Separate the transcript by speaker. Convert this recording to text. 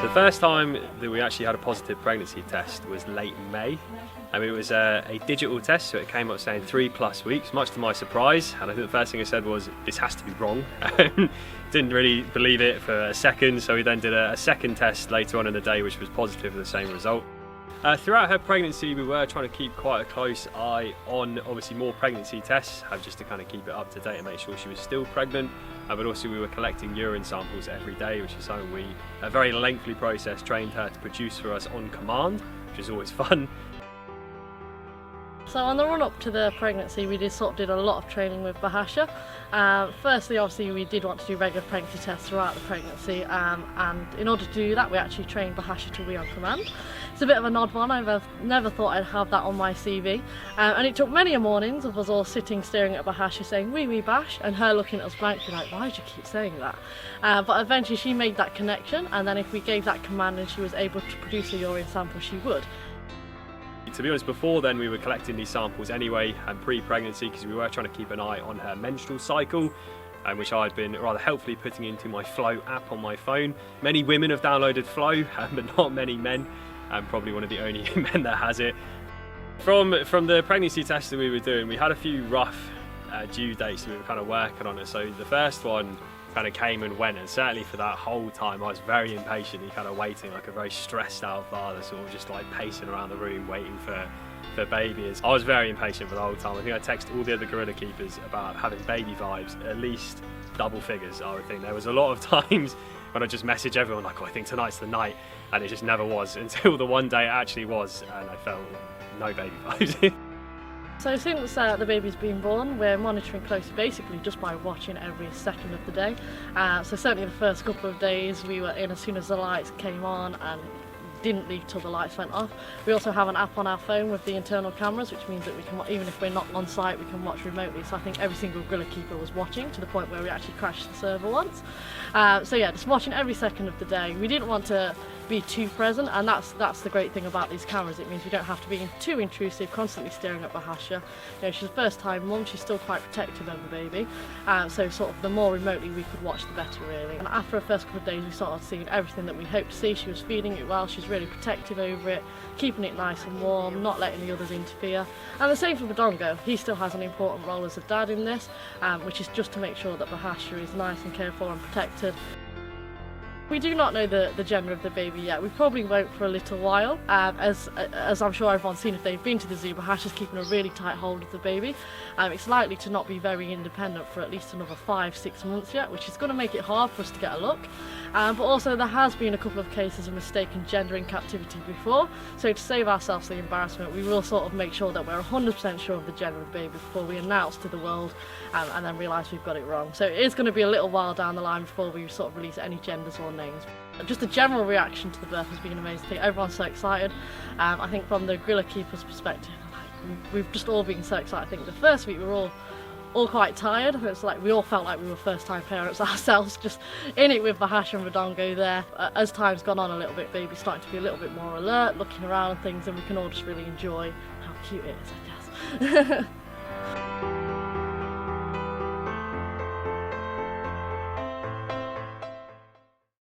Speaker 1: The first time that we actually had a positive pregnancy test was late May. I mean, it was a digital test, so it came up saying 3+ weeks, much to my surprise. And I think the first thing I said was, this has to be wrong. Didn't really believe it for a second, so we then did a second test later on in the day, which was positive for the same result. Throughout her pregnancy, we were trying to keep quite a close eye on obviously more pregnancy tests, just to kind of keep it up to date and make sure she was still pregnant. But also we were collecting urine samples every day, which is something we, a very lengthy process, trained her to produce for us on command, which is always fun.
Speaker 2: So on the run up to the pregnancy, we did a lot of training with Bahasha. Firstly, obviously, we did want to do regular pregnancy tests throughout the pregnancy, and in order to do that, we actually trained Bahasha to wee on command. It's a bit of an odd one. I've never thought I'd have that on my CV, and it took many mornings of us all sitting staring at Bahasha saying "wee wee Bash" and her looking at us blankly like, "Why do you keep saying that?" But eventually she made that connection, and then if we gave that command and she was able to produce a urine sample, she would.
Speaker 1: To be honest, before then we were collecting these samples anyway, and pre-pregnancy, because we were trying to keep an eye on her menstrual cycle, which I'd been rather helpfully putting into my Flow app on my phone. Many women have downloaded Flow, but not many men. I'm probably one of the only men that has it. From the pregnancy tests that we were doing, we had a few rough due dates that we were kind of working on it. So the first one kind of came and went, and certainly for that whole time I was very impatiently kind of waiting, like a very stressed out father, sort of just like pacing around the room waiting for babies. I was very impatient for the whole time. I think I texted all the other gorilla keepers about having baby vibes, at least double figures. I would think there was a lot of times when I just message everyone like, "Oh, I think tonight's the night," and it just never was, until the one day it actually was, and I felt no baby vibes.
Speaker 2: So since the baby's been born, we're monitoring closely basically just by watching every second of the day. So certainly the first couple of days we were in as soon as the lights came on and didn't leave till the lights went off. We also have an app on our phone with the internal cameras, which means that we can, even if we're not on site, we can watch remotely. So I think every single gorilla keeper was watching, to the point where we actually crashed the server once. So yeah, just watching every second of the day. We didn't want to be too present, and that's the great thing about these cameras. It means we don't have to be too intrusive, constantly staring at Bahasha. You know, she's a first-time mum, she's still quite protective of the baby, so sort of the more remotely we could watch, the better, really. And after the first couple of days, we started seeing everything that we hoped to see. She was feeding it well, she's really protective over it, keeping it nice and warm, not letting the others interfere. And the same for Badongo. He still has an important role as a dad in this, which is just to make sure that Bahasha is nice and cared for and protected. We do not know the gender of the baby yet. We probably won't for a little while, as I'm sure everyone's seen if they've been to the zoo. Bahasha's keeping a really tight hold of the baby. It's likely to not be very independent for at least another 5-6 months yet, which is going to make it hard for us to get a look. But also there has been a couple of cases of mistaken gender in captivity before, so to save ourselves the embarrassment, we will sort of make sure that we're 100% sure of the gender of the baby before we announce to the world, and then realise we've got it wrong. So it is going to be a little while down the line before we sort of release any genders or names. Just the general reaction to the birth has been amazing. I think everyone's so excited. I think from the gorilla keepers' perspective, we've just all been so excited. I think the first week we were all quite tired. It's like we all felt like we were first-time parents ourselves, just in it with Bahasha and Badongo there. As time's gone on a little bit, baby's starting to be a little bit more alert, looking around and things, and we can all just really enjoy how cute it is, I guess.